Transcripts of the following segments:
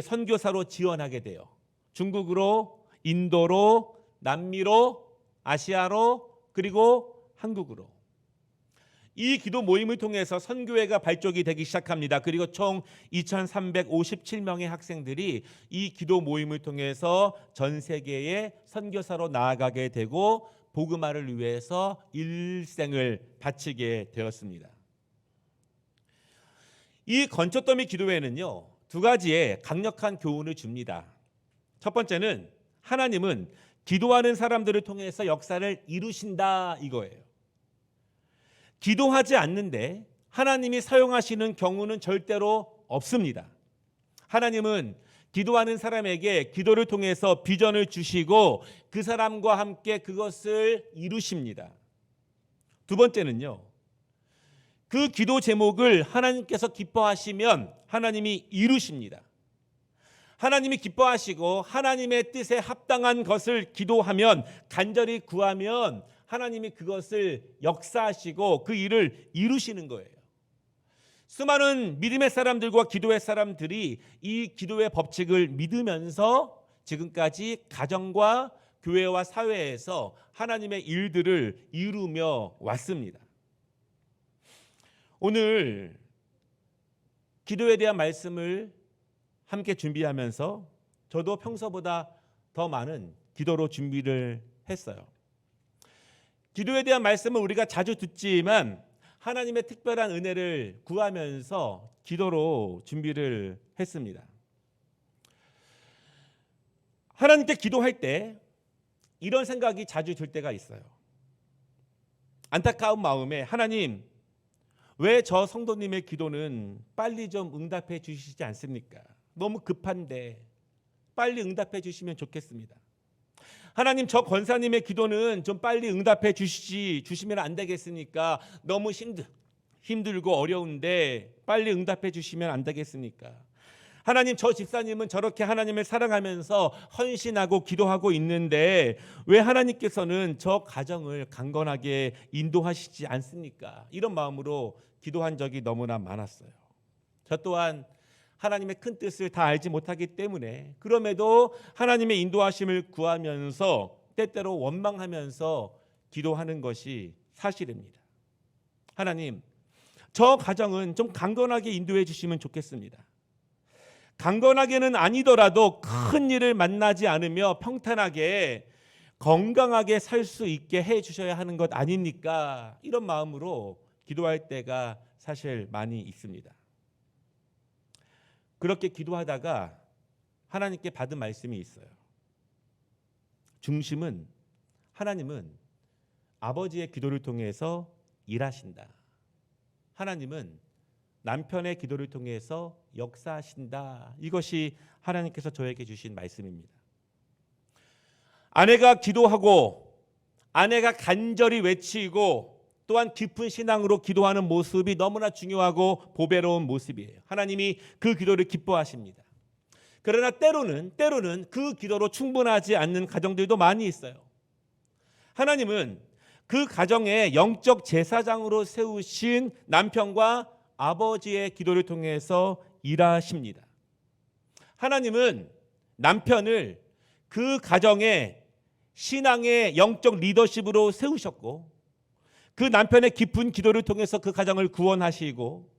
선교사로 지원하게 돼요. 중국으로, 인도로, 남미로, 아시아로, 그리고 한국으로. 이 기도 모임을 통해서 선교회가 발족이 되기 시작합니다. 그리고 총 2357명의 학생들이 이 기도 모임을 통해서 전 세계에 선교사로 나아가게 되고 복음화를 위해서 일생을 바치게 되었습니다. 이 건초더미 기도회는요, 두 가지의 강력한 교훈을 줍니다. 첫 번째는 하나님은 기도하는 사람들을 통해서 역사를 이루신다 이거예요. 기도하지 않는데 하나님이 사용하시는 경우는 절대로 없습니다. 하나님은 기도하는 사람에게 기도를 통해서 비전을 주시고 그 사람과 함께 그것을 이루십니다. 두 번째는요, 그 기도 제목을 하나님께서 기뻐하시면 하나님이 이루십니다. 하나님이 기뻐하시고 하나님의 뜻에 합당한 것을 기도하면, 간절히 구하면 하나님이 그것을 역사하시고 그 일을 이루시는 거예요. 수많은 믿음의 사람들과 기도의 사람들이 이 기도의 법칙을 믿으면서 지금까지 가정과 교회와 사회에서 하나님의 일들을 이루며 왔습니다. 오늘 기도에 대한 말씀을 함께 준비하면서 저도 평소보다 더 많은 기도로 준비를 했어요. 기도에 대한 말씀을 우리가 자주 듣지만 하나님의 특별한 은혜를 구하면서 기도로 준비를 했습니다. 하나님께 기도할 때 이런 생각이 자주 들 때가 있어요. 안타까운 마음에, 하나님, 왜 저 성도님의 기도는 빨리 좀 응답해 주시지 않습니까? 너무 급한데 빨리 응답해 주시면 좋겠습니다. 하나님, 저 권사님의 기도는 좀 빨리 응답해 주시면 안 되겠습니까? 너무 힘들고 어려운데 빨리 응답해 주시면 안 되겠습니까? 하나님, 저 집사님은 저렇게 하나님을 사랑하면서 헌신하고 기도하고 있는데 왜 하나님께서는 저 가정을 강건하게 인도하시지 않습니까? 이런 마음으로 기도한 적이 너무나 많았어요. 저 또한 하나님의 큰 뜻을 다 알지 못하기 때문에 그럼에도 하나님의 인도하심을 구하면서 때때로 원망하면서 기도하는 것이 사실입니다. 하나님, 저 가정은 좀 강건하게 인도해 주시면 좋겠습니다. 강건하게는 아니더라도 큰 일을 만나지 않으며 평탄하게 건강하게 살 수 있게 해 주셔야 하는 것 아닙니까? 이런 마음으로 기도할 때가 사실 많이 있습니다. 그렇게 기도하다가 하나님께 받은 말씀이 있어요. 중심은, 하나님은 아버지의 기도를 통해서 일하신다. 하나님은 남편의 기도를 통해서 역사하신다. 이것이 하나님께서 저에게 주신 말씀입니다. 아내가 기도하고 아내가 간절히 외치고 또한 깊은 신앙으로 기도하는 모습이 너무나 중요하고 보배로운 모습이에요. 하나님이 그 기도를 기뻐하십니다. 그러나 때로는 그 기도로 충분하지 않는 가정들도 많이 있어요. 하나님은 그 가정의 영적 제사장으로 세우신 남편과 아버지의 기도를 통해서 일하십니다. 하나님은 남편을 그 가정의 신앙의 영적 리더십으로 세우셨고 그 남편의 깊은 기도를 통해서 그 가정을 구원하시고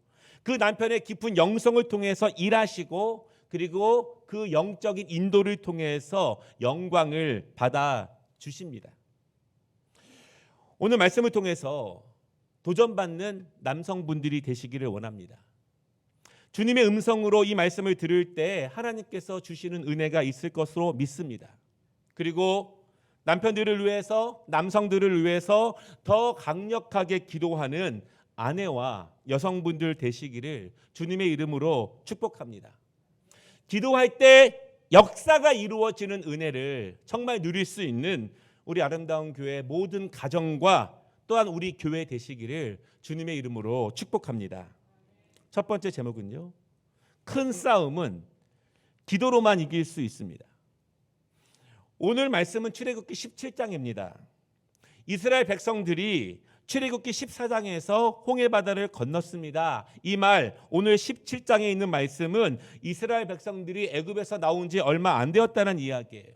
그 남편의 깊은 영성을 통해서 일하시고 그리고 그 영적인 인도를 통해서 영광을 받아 주십니다. 오늘 말씀을 통해서 도전받는 남성분들이 되시기를 원합니다. 주님의 음성으로 이 말씀을 들을 때 하나님께서 주시는 은혜가 있을 것으로 믿습니다. 그리고 남편들을 위해서, 남성들을 위해서 더 강력하게 기도하는 아내와 여성분들 되시기를 주님의 이름으로 축복합니다. 기도할 때 역사가 이루어지는 은혜를 정말 누릴 수 있는 우리 아름다운 교회 모든 가정과 또한 우리 교회 되시기를 주님의 이름으로 축복합니다. 첫 번째 제목은요, 큰 싸움은 기도로만 이길 수 있습니다. 오늘 말씀은 출애굽기 17장입니다. 이스라엘 백성들이 출애굽기 14장에서 홍해바다를 건넜습니다. 이 말, 오늘 17장에 있는 말씀은 이스라엘 백성들이 애굽에서 나온 지 얼마 안 되었다는 이야기예요.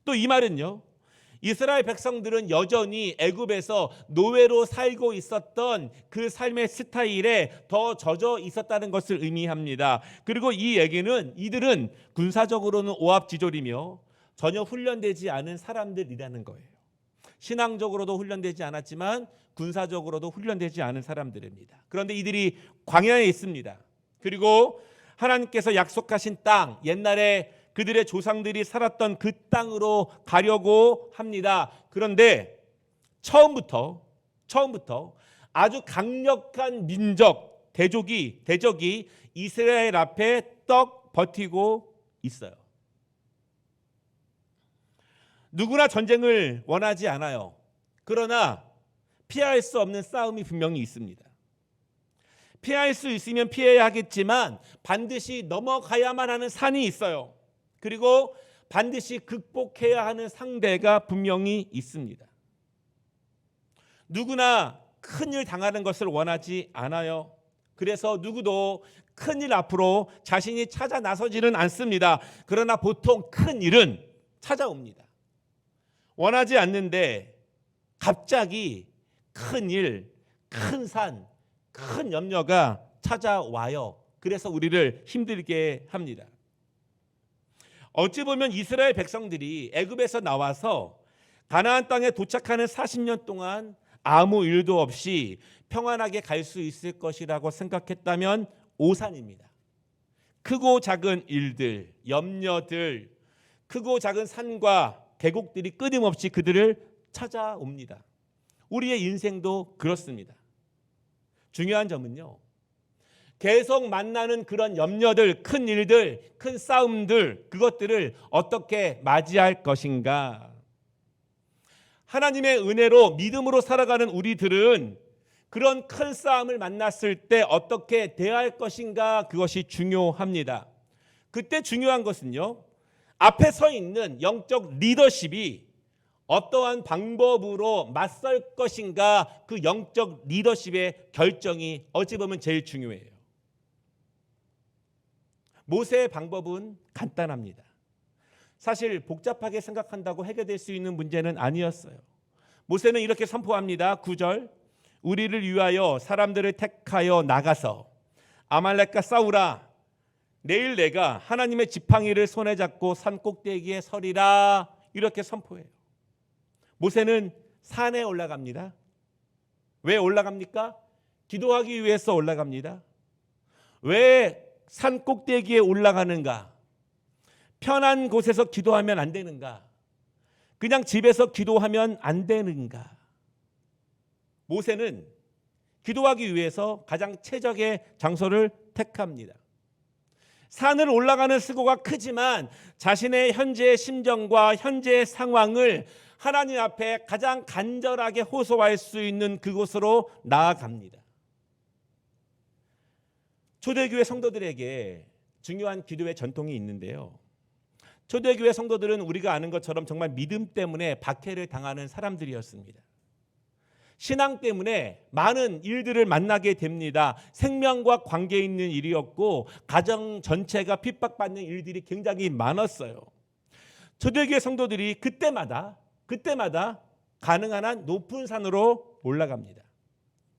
또 이 말은요, 이스라엘 백성들은 여전히 애굽에서 노예로 살고 있었던 그 삶의 스타일에 더 젖어 있었다는 것을 의미합니다. 그리고 이 얘기는 이들은 군사적으로는 오합지졸이며 전혀 훈련되지 않은 사람들이라는 거예요. 신앙적으로도 훈련되지 않았지만 군사적으로도 훈련되지 않은 사람들입니다. 그런데 이들이 광야에 있습니다. 그리고 하나님께서 약속하신 땅, 옛날에 그들의 조상들이 살았던 그 땅으로 가려고 합니다. 그런데 처음부터 아주 강력한 민족, 대적이 이스라엘 앞에 떡 버티고 있어요. 누구나 전쟁을 원하지 않아요. 그러나 피할 수 없는 싸움이 분명히 있습니다. 피할 수 있으면 피해야 하겠지만 반드시 넘어가야만 하는 산이 있어요. 그리고 반드시 극복해야 하는 상대가 분명히 있습니다. 누구나 큰일 당하는 것을 원하지 않아요. 그래서 누구도 큰일 앞으로 자신이 찾아 나서지는 않습니다. 그러나 보통 큰일은 찾아옵니다. 원하지 않는데 갑자기 큰일, 큰 산, 큰 염려가 찾아와요. 그래서 우리를 힘들게 합니다. 어찌 보면 이스라엘 백성들이 애굽에서 나와서 가나안 땅에 도착하는 40년 동안 아무 일도 없이 평안하게 갈 수 있을 것이라고 생각했다면 오산입니다. 크고 작은 일들, 염려들, 크고 작은 산과 계곡들이 끊임없이 그들을 찾아옵니다. 우리의 인생도 그렇습니다. 중요한 점은요, 계속 만나는 그런 염려들, 큰 일들, 큰 싸움들, 그것들을 어떻게 맞이할 것인가. 하나님의 은혜로 믿음으로 살아가는 우리들은 그런 큰 싸움을 만났을 때 어떻게 대할 것인가, 그것이 중요합니다. 그때 중요한 것은요, 앞에 서 있는 영적 리더십이 어떠한 방법으로 맞설 것인가, 그 영적 리더십의 결정이 어찌 보면 제일 중요해요. 모세의 방법은 간단합니다. 사실 복잡하게 생각한다고 해결될 수 있는 문제는 아니었어요. 모세는 이렇게 선포합니다. 9절, 우리를 위하여 사람들을 택하여 나가서 아말렉과 싸우라. 내일 내가 하나님의 지팡이를 손에 잡고 산 꼭대기에 서리라. 이렇게 선포해요. 모세는 산에 올라갑니다. 왜 올라갑니까? 기도하기 위해서 올라갑니다. 왜 산 꼭대기에 올라가는가? 편한 곳에서 기도하면 안 되는가? 그냥 집에서 기도하면 안 되는가? 모세는 기도하기 위해서 가장 최적의 장소를 택합니다. 산을 올라가는 수고가 크지만 자신의 현재의 심정과 현재의 상황을 하나님 앞에 가장 간절하게 호소할 수 있는 그곳으로 나아갑니다. 초대교회 성도들에게 중요한 기도의 전통이 있는데요. 초대교회 성도들은 우리가 아는 것처럼 정말 믿음 때문에 박해를 당하는 사람들이었습니다. 신앙 때문에 많은 일들을 만나게 됩니다. 생명과 관계 있는 일이었고 가정 전체가 핍박받는 일들이 굉장히 많았어요. 초대교회 성도들이 그때마다 가능한 한 높은 산으로 올라갑니다.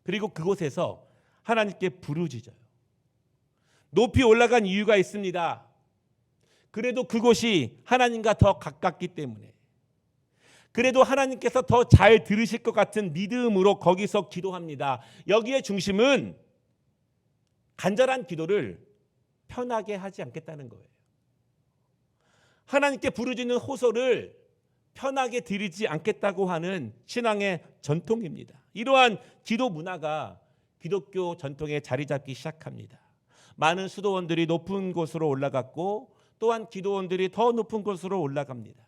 그리고 그곳에서 하나님께 부르짖어요. 높이 올라간 이유가 있습니다. 그래도 그곳이 하나님과 더 가깝기 때문에, 그래도 하나님께서 더 잘 들으실 것 같은 믿음으로 거기서 기도합니다. 여기에 중심은 간절한 기도를 편하게 하지 않겠다는 거예요. 하나님께 부르짖는 호소를 편하게 드리지 않겠다고 하는 신앙의 전통입니다. 이러한 기도 문화가 기독교 전통에 자리 잡기 시작합니다. 많은 수도원들이 높은 곳으로 올라갔고 또한 기도원들이 더 높은 곳으로 올라갑니다.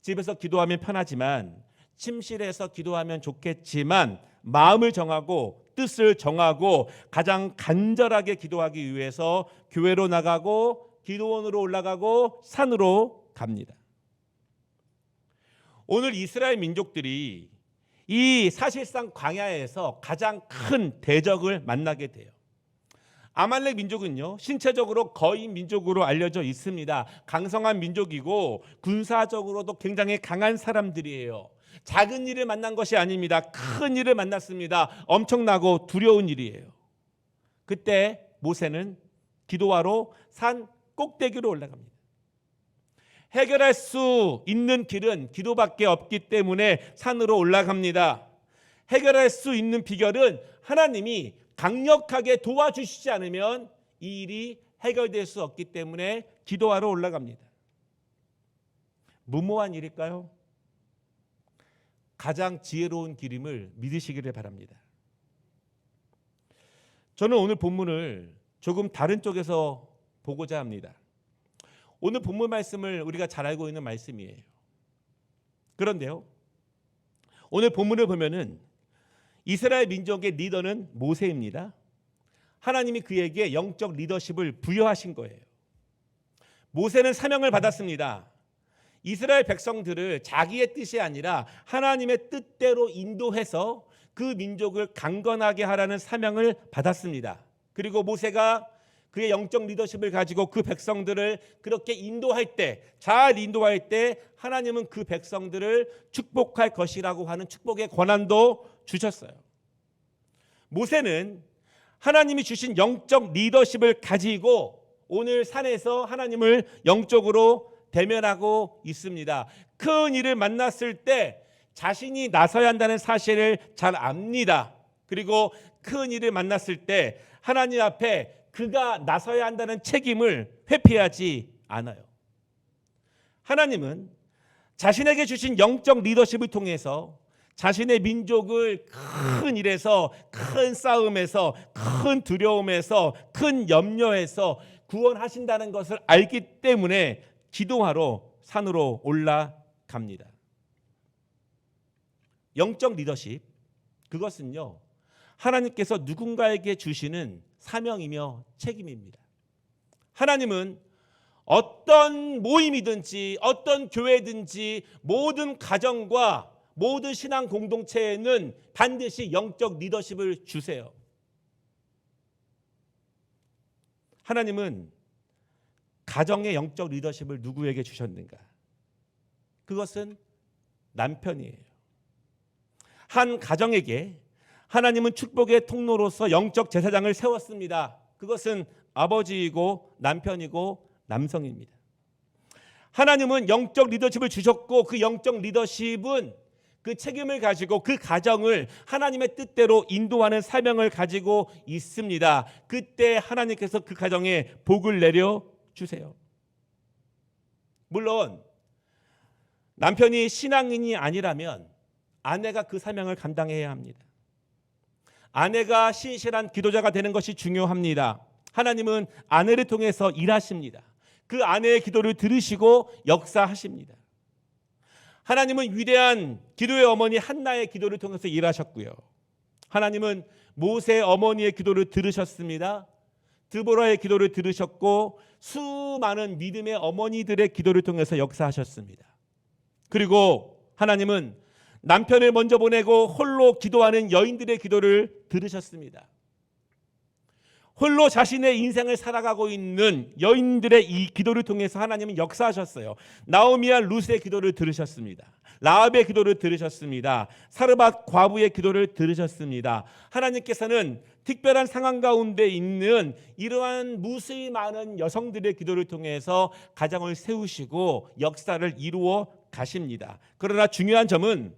집에서 기도하면 편하지만, 침실에서 기도하면 좋겠지만, 마음을 정하고 뜻을 정하고 가장 간절하게 기도하기 위해서 교회로 나가고 기도원으로 올라가고 산으로 갑니다. 오늘 이스라엘 민족들이 이 사실상 광야에서 가장 큰 대적을 만나게 돼요. 아말렉 민족은요, 신체적으로 거인 민족으로 알려져 있습니다. 강성한 민족이고 군사적으로도 굉장히 강한 사람들이에요. 작은 일을 만난 것이 아닙니다. 큰 일을 만났습니다. 엄청나고 두려운 일이에요. 그때 모세는 기도하러 산 꼭대기로 올라갑니다. 해결할 수 있는 길은 기도밖에 없기 때문에 산으로 올라갑니다. 해결할 수 있는 비결은 하나님이 강력하게 도와주시지 않으면 이 일이 해결될 수 없기 때문에 기도하러 올라갑니다. 무모한 일일까요? 가장 지혜로운 길임을 믿으시기를 바랍니다. 저는 오늘 본문을 조금 다른 쪽에서 보고자 합니다. 오늘 본문 말씀을 우리가 잘 알고 있는 말씀이에요. 그런데요, 오늘 본문을 보면은 이스라엘 민족의 리더는 모세입니다. 하나님이 그에게 영적 리더십을 부여하신 거예요. 모세는 사명을 받았습니다. 이스라엘 백성들을 자기의 뜻이 아니라 하나님의 뜻대로 인도해서 그 민족을 강건하게 하라는 사명을 받았습니다. 그리고 모세가 그의 영적 리더십을 가지고 그 백성들을 그렇게 인도할 때, 잘 인도할 때 하나님은 그 백성들을 축복할 것이라고 하는 축복의 권한도 주셨어요. 모세는 하나님이 주신 영적 리더십을 가지고 오늘 산에서 하나님을 영적으로 대면하고 있습니다. 큰 일을 만났을 때 자신이 나서야 한다는 사실을 잘 압니다. 그리고 큰 일을 만났을 때 하나님 앞에 그가 나서야 한다는 책임을 회피하지 않아요. 하나님은 자신에게 주신 영적 리더십을 통해서 자신의 민족을 큰 일에서, 큰 싸움에서, 큰 두려움에서, 큰 염려에서 구원하신다는 것을 알기 때문에 기도하러 산으로 올라갑니다. 영적 리더십, 그것은요, 하나님께서 누군가에게 주시는 사명이며 책임입니다. 하나님은 어떤 모임이든지 어떤 교회든지 모든 가정과 모든 신앙 공동체에는 반드시 영적 리더십을 주세요. 하나님은 가정의 영적 리더십을 누구에게 주셨는가? 그것은 남편이에요. 한 가정에게 하나님은 축복의 통로로서 영적 제사장을 세웠습니다. 그것은 아버지이고 남편이고 남성입니다. 하나님은 영적 리더십을 주셨고 그 영적 리더십은 그 책임을 가지고 그 가정을 하나님의 뜻대로 인도하는 사명을 가지고 있습니다. 그때 하나님께서 그 가정에 복을 내려 주세요. 물론 남편이 신앙인이 아니라면 아내가 그 사명을 감당해야 합니다. 아내가 신실한 기도자가 되는 것이 중요합니다. 하나님은 아내를 통해서 일하십니다. 그 아내의 기도를 들으시고 역사하십니다. 하나님은 위대한 기도의 어머니 한나의 기도를 통해서 일하셨고요. 하나님은 모세 어머니의 기도를 들으셨습니다. 드보라의 기도를 들으셨고 수많은 믿음의 어머니들의 기도를 통해서 역사하셨습니다. 그리고 하나님은 남편을 먼저 보내고 홀로 기도하는 여인들의 기도를 들으셨습니다. 홀로 자신의 인생을 살아가고 있는 여인들의 이 기도를 통해서 하나님은 역사하셨어요. 나오미와 룻의 기도를 들으셨습니다. 라합의 기도를 들으셨습니다. 사르밧 과부의 기도를 들으셨습니다. 하나님께서는 특별한 상황 가운데 있는 이러한 무수히 많은 여성들의 기도를 통해서 가정을 세우시고 역사를 이루어 가십니다. 그러나 중요한 점은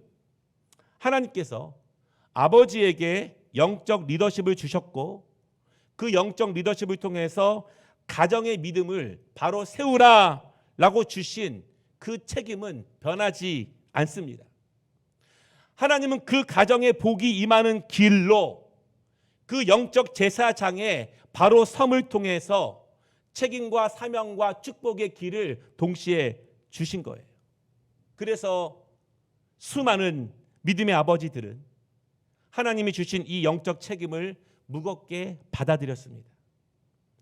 하나님께서 아버지에게 영적 리더십을 주셨고 그 영적 리더십을 통해서 가정의 믿음을 바로 세우라라고 주신 그 책임은 변하지 않습니다. 하나님은 그 가정의 복이 임하는 길로 그 영적 제사장의 바로 섬을 통해서 책임과 사명과 축복의 길을 동시에 주신 거예요. 그래서 수많은 믿음의 아버지들은 하나님이 주신 이 영적 책임을 무겁게 받아들였습니다.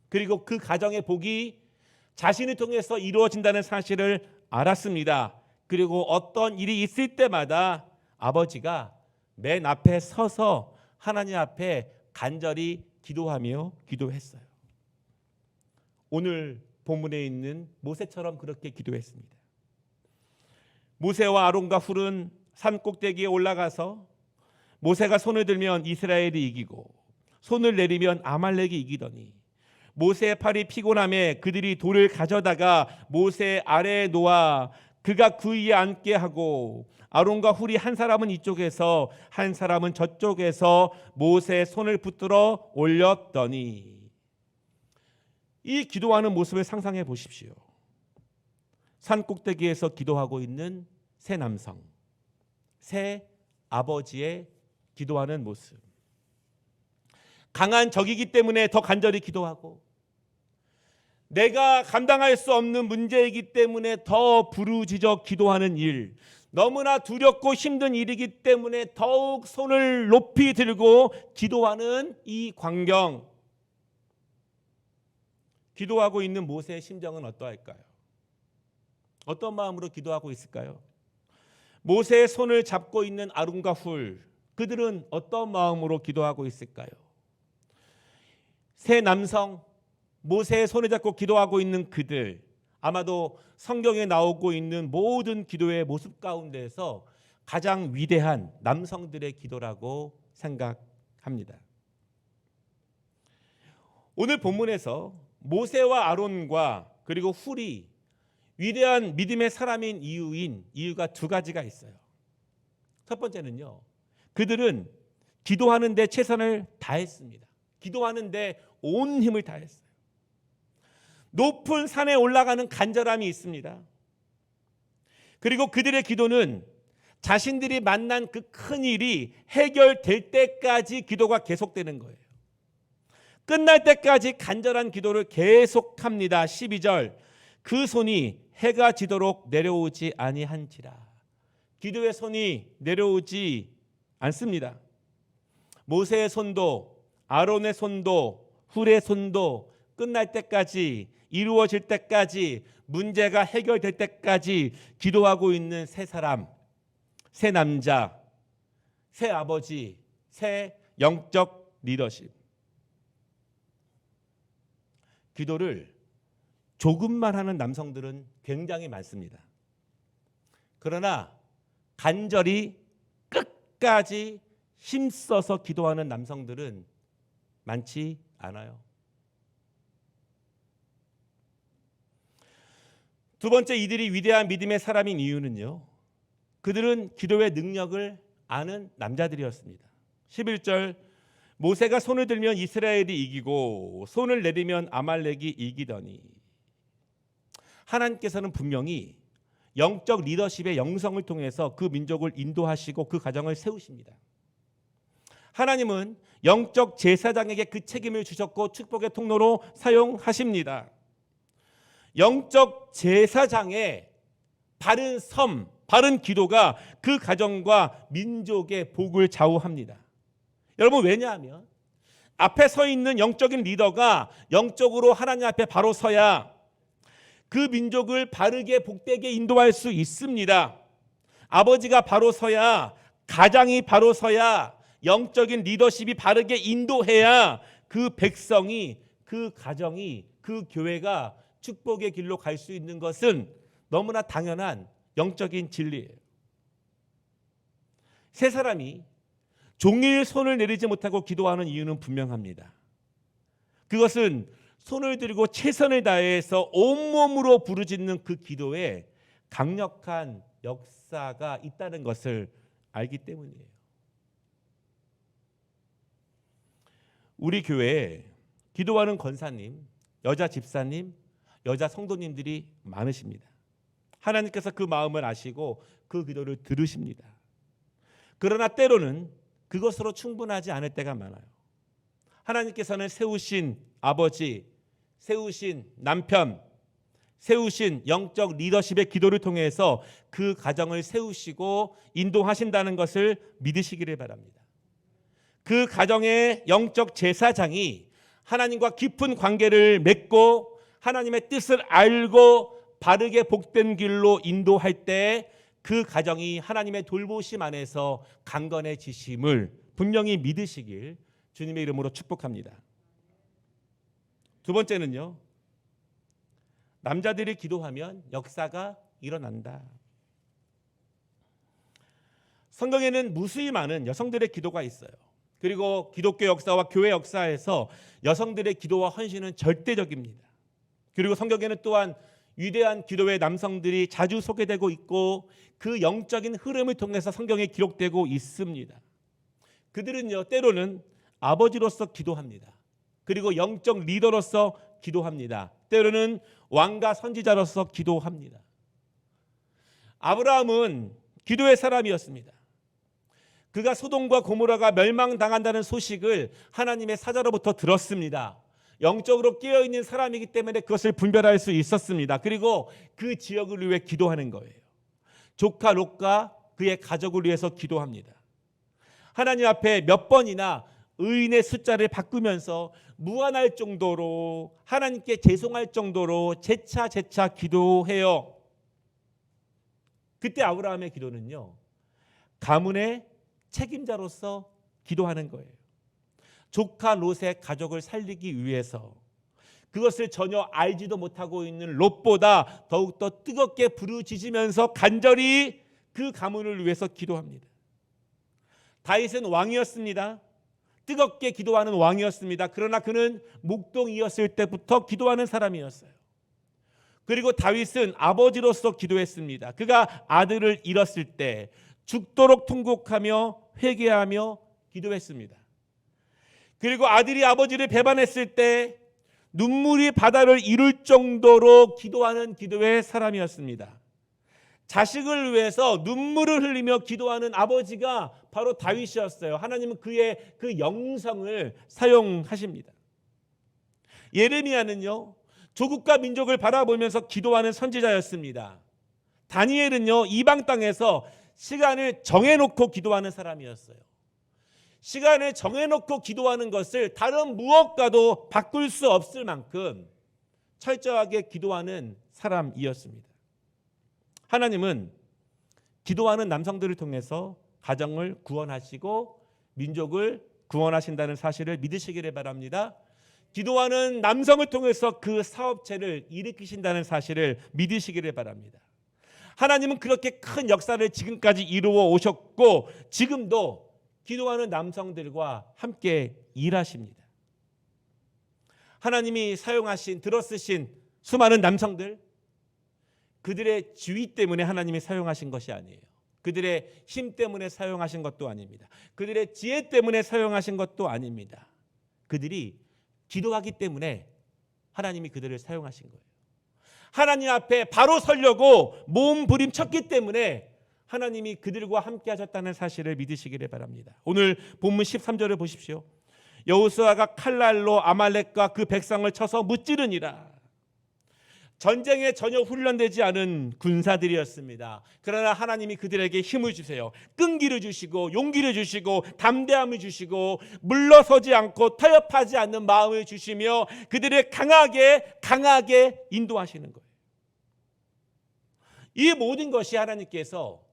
그리고 그 가정의 복이 자신을 통해서 이루어진다는 사실을 알았습니다. 그리고 어떤 일이 있을 때마다 아버지가 맨 앞에 서서 하나님 앞에 간절히 기도하며 기도했어요. 오늘 본문에 있는 모세처럼 그렇게 기도했습니다. 모세와 아론과 훌은 산 꼭대기에 올라가서 모세가 손을 들면 이스라엘이 이기고 손을 내리면 아말렉이 이기더니 모세의 팔이 피곤함에 그들이 돌을 가져다가 모세 아래에 놓아 그가 그 위에 앉게 하고 아론과 훌이 한 사람은 이쪽에서 한 사람은 저쪽에서 모세의 손을 붙들어 올렸더니 이 기도하는 모습을 상상해 보십시오. 산 꼭대기에서 기도하고 있는 새 남성, 새 아버지의 기도하는 모습. 강한 적이기 때문에 더 간절히 기도하고 내가 감당할 수 없는 문제이기 때문에 더 부르짖어 기도하는 일, 너무나 두렵고 힘든 일이기 때문에 더욱 손을 높이 들고 기도하는 이 광경. 기도하고 있는 모세의 심정은 어떠할까요? 어떤 마음으로 기도하고 있을까요? 모세의 손을 잡고 있는 아론과 훌, 그들은 어떤 마음으로 기도하고 있을까요? 새 남성, 모세의 손을 잡고 기도하고 있는 그들, 아마도 성경에 나오고 있는 모든 기도의 모습 가운데서 가장 위대한 남성들의 기도라고 생각합니다. 오늘 본문에서 모세와 아론과 그리고 훌이 위대한 믿음의 사람인 이유가 두 가지가 있어요. 첫 번째는요, 그들은 기도하는 데 최선을 다했습니다. 기도하는 데 온 힘을 다했어요. 높은 산에 올라가는 간절함이 있습니다. 그리고 그들의 기도는 자신들이 만난 그 큰 일이 해결될 때까지 기도가 계속되는 거예요. 끝날 때까지 간절한 기도를 계속합니다. 12절, 그 손이 해가 지도록 내려오지 아니한지라. 기도의 손이 내려오지 않습니다. 모세의 손도 아론의 손도 훌의 손도 끝날 때까지, 이루어질 때까지, 문제가 해결될 때까지 기도하고 있는 새 사람, 새 남자, 새 아버지, 새 영적 리더십. 기도를 조금만 하는 남성들은 굉장히 많습니다. 그러나 간절히 끝까지 힘써서 기도하는 남성들은 많지 않아요. 두 번째, 이들이 위대한 믿음의 사람인 이유는요, 그들은 기도의 능력을 아는 남자들이었습니다. 11절, 모세가 손을 들면 이스라엘이 이기고 손을 내리면 아말렉이 이기더니. 하나님께서는 분명히 영적 리더십의 영성을 통해서 그 민족을 인도하시고 그 가정을 세우십니다. 하나님은 영적 제사장에게 그 책임을 주셨고 축복의 통로로 사용하십니다. 영적 제사장의 바른 섬, 바른 기도가 그 가정과 민족의 복을 좌우합니다. 여러분, 왜냐하면 앞에 서 있는 영적인 리더가 영적으로 하나님 앞에 바로 서야 그 민족을 바르게 복되게 인도할 수 있습니다. 아버지가 바로 서야, 가장이 바로 서야, 영적인 리더십이 바르게 인도해야 그 백성이, 그 가정이, 그 교회가 축복의 길로 갈 수 있는 것은 너무나 당연한 영적인 진리예요. 세 사람이 종일 손을 내리지 못하고 기도하는 이유는 분명합니다. 그것은 손을 들고 최선을 다해서 온몸으로 부르짖는 그 기도에 강력한 역사가 있다는 것을 알기 때문이에요. 우리 교회에 기도하는 권사님, 여자 집사님, 여자 성도님들이 많으십니다. 하나님께서 그 마음을 아시고 그 기도를 들으십니다. 그러나 때로는 그것으로 충분하지 않을 때가 많아요. 하나님께서는 세우신 아버지, 세우신 남편, 세우신 영적 리더십의 기도를 통해서 그 가정을 세우시고 인도하신다는 것을 믿으시기를 바랍니다. 그 가정의 영적 제사장이 하나님과 깊은 관계를 맺고 하나님의 뜻을 알고 바르게 복된 길로 인도할 때 그 가정이 하나님의 돌보심 안에서 강건해지심을 분명히 믿으시길 주님의 이름으로 축복합니다. 두 번째는요, 남자들이 기도하면 역사가 일어난다. 성경에는 무수히 많은 여성들의 기도가 있어요. 그리고 기독교 역사와 교회 역사에서 여성들의 기도와 헌신은 절대적입니다. 그리고 성경에는 또한 위대한 기도의 남성들이 자주 소개되고 있고 그 영적인 흐름을 통해서 성경에 기록되고 있습니다. 그들은요, 때로는 아버지로서 기도합니다. 그리고 영적 리더로서 기도합니다. 때로는 왕과 선지자로서 기도합니다. 아브라함은 기도의 사람이었습니다. 그가 소돔과 고모라가 멸망당한다는 소식을 하나님의 사자로부터 들었습니다. 영적으로 깨어있는 사람이기 때문에 그것을 분별할 수 있었습니다. 그리고 그 지역을 위해 기도하는 거예요. 조카 롯과 그의 가족을 위해서 기도합니다. 하나님 앞에 몇 번이나 의인의 숫자를 바꾸면서 무한할 정도로 하나님께 죄송할 정도로 재차 기도해요. 그때 아브라함의 기도는요, 가문의 책임자로서 기도하는 거예요. 조카 롯의 가족을 살리기 위해서 그것을 전혀 알지도 못하고 있는 롯보다 더욱더 뜨겁게 부르짖으면서 간절히 그 가문을 위해서 기도합니다. 다윗은 왕이었습니다. 뜨겁게 기도하는 왕이었습니다. 그러나 그는 목동이었을 때부터 기도하는 사람이었어요. 그리고 다윗은 아버지로서 기도했습니다. 그가 아들을 잃었을 때 죽도록 통곡하며 회개하며 기도했습니다. 그리고 아들이 아버지를 배반했을 때 눈물이 바다를 이룰 정도로 기도하는 기도의 사람이었습니다. 자식을 위해서 눈물을 흘리며 기도하는 아버지가 바로 다윗이었어요. 하나님은 그의 그 영성을 사용하십니다. 예레미야는요, 조국과 민족을 바라보면서 기도하는 선지자였습니다. 다니엘은요, 이방 땅에서 시간을 정해놓고 기도하는 사람이었어요. 시간을 정해놓고 기도하는 것을 다른 무엇과도 바꿀 수 없을 만큼 철저하게 기도하는 사람이었습니다. 하나님은 기도하는 남성들을 통해서 가정을 구원하시고 민족을 구원하신다는 사실을 믿으시기를 바랍니다. 기도하는 남성을 통해서 그 사업체를 일으키신다는 사실을 믿으시기를 바랍니다. 하나님은 그렇게 큰 역사를 지금까지 이루어 오셨고 지금도 기도하는 남성들과 함께 일하십니다. 하나님이 사용하신, 들어쓰신 수많은 남성들, 그들의 지위 때문에 하나님이 사용하신 것이 아니에요. 그들의 힘 때문에 사용하신 것도 아닙니다. 그들의 지혜 때문에 사용하신 것도 아닙니다. 그들이 기도하기 때문에 하나님이 그들을 사용하신 거예요. 하나님 앞에 바로 서려고 몸부림쳤기 때문에 하나님이 그들과 함께 하셨다는 사실을 믿으시기를 바랍니다. 오늘 본문 13절을 보십시오. 여호수아가 칼날로 아말렉과 그 백성을 쳐서 무찌르니라. 전쟁에 전혀 훈련되지 않은 군사들이었습니다. 그러나 하나님이 그들에게 힘을 주세요. 끈기를 주시고 용기를 주시고 담대함을 주시고 물러서지 않고 타협하지 않는 마음을 주시며 그들을 강하게 인도하시는 거예요. 이 모든 것이 하나님께서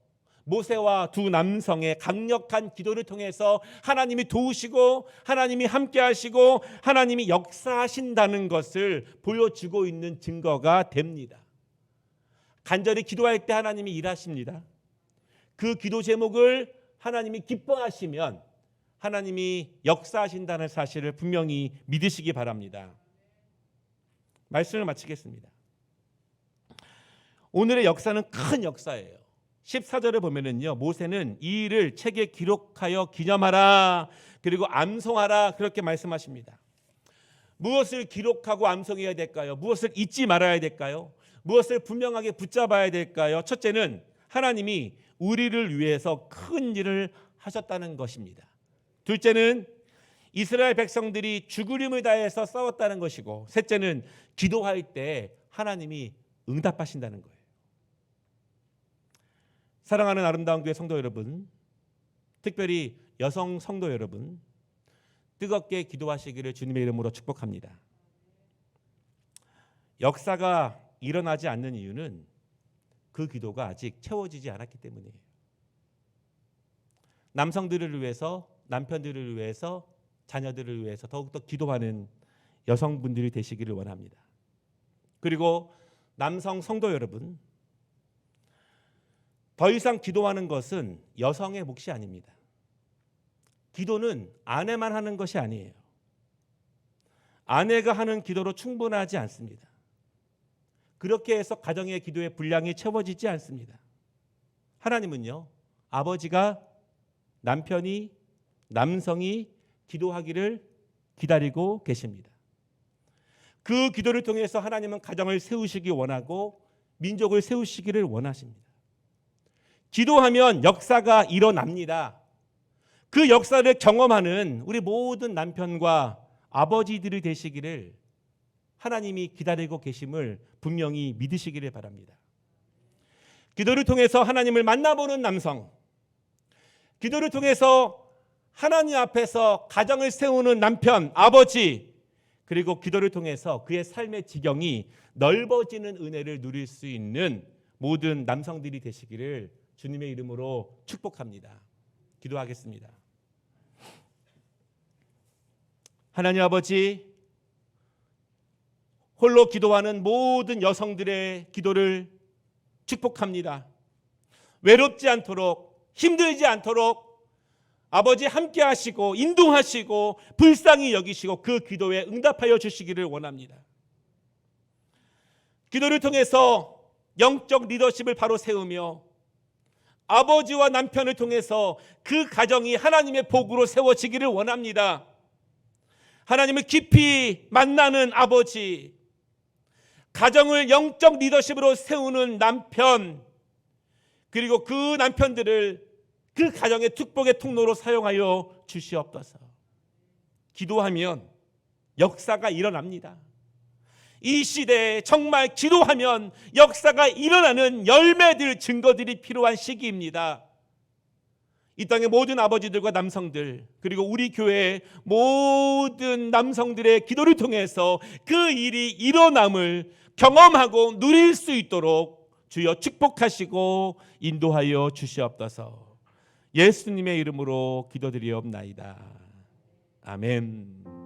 모세와 두 남성의 강력한 기도를 통해서 하나님이 도우시고 하나님이 함께 하시고 하나님이 역사하신다는 것을 보여주고 있는 증거가 됩니다. 간절히 기도할 때 하나님이 일하십니다. 그 기도 제목을 하나님이 기뻐하시면 하나님이 역사하신다는 사실을 분명히 믿으시기 바랍니다. 말씀을 마치겠습니다. 오늘의 역사는 큰 역사예요. 14절에 보면은요, 모세는 이 일을 책에 기록하여 기념하라, 그리고 암송하라, 그렇게 말씀하십니다. 무엇을 기록하고 암송해야 될까요? 무엇을 잊지 말아야 될까요? 무엇을 분명하게 붙잡아야 될까요? 첫째는 하나님이 우리를 위해서 큰 일을 하셨다는 것입니다. 둘째는 이스라엘 백성들이 죽으림을 다해서 싸웠다는 것이고, 셋째는 기도할 때 하나님이 응답하신다는 거예요. 사랑하는 아름다운 교회 성도 여러분, 특별히 여성 성도 여러분, 뜨겁게 기도하시기를 주님의 이름으로 축복합니다. 역사가 일어나지 않는 이유는 그 기도가 아직 채워지지 않았기 때문이에요. 남성들을 위해서, 남편들을 위해서, 자녀들을 위해서 더욱더 기도하는 여성분들이 되시기를 원합니다. 그리고 남성 성도 여러분, 더 이상 기도하는 것은 여성의 몫이 아닙니다. 기도는 아내만 하는 것이 아니에요. 아내가 하는 기도로 충분하지 않습니다. 그렇게 해서 가정의 기도의 분량이 채워지지 않습니다. 하나님은요, 아버지가 남편이, 남성이 기도하기를 기다리고 계십니다. 그 기도를 통해서 하나님은 가정을 세우시기 원하고 민족을 세우시기를 원하십니다. 기도하면 역사가 일어납니다. 그 역사를 경험하는 우리 모든 남편과 아버지들이 되시기를 하나님이 기다리고 계심을 분명히 믿으시기를 바랍니다. 기도를 통해서 하나님을 만나보는 남성, 기도를 통해서 하나님 앞에서 가정을 세우는 남편, 아버지, 그리고 기도를 통해서 그의 삶의 지경이 넓어지는 은혜를 누릴 수 있는 모든 남성들이 되시기를 주님의 이름으로 축복합니다. 기도하겠습니다. 하나님 아버지, 홀로 기도하는 모든 여성들의 기도를 축복합니다. 외롭지 않도록, 힘들지 않도록 아버지 함께 하시고 인도하시고 불쌍히 여기시고 그 기도에 응답하여 주시기를 원합니다. 기도를 통해서 영적 리더십을 바로 세우며 아버지와 남편을 통해서 그 가정이 하나님의 복으로 세워지기를 원합니다. 하나님을 깊이 만나는 아버지, 가정을 영적 리더십으로 세우는 남편, 그리고 그 남편들을 그 가정의 축복의 통로로 사용하여 주시옵소서. 기도하면 역사가 일어납니다. 이 시대에 정말 기도하면 역사가 일어나는 열매들, 증거들이 필요한 시기입니다. 이 땅의 모든 아버지들과 남성들, 그리고 우리 교회의 모든 남성들의 기도를 통해서 그 일이 일어남을 경험하고 누릴 수 있도록 주여 축복하시고 인도하여 주시옵소서. 예수님의 이름으로 기도드리옵나이다. 아멘.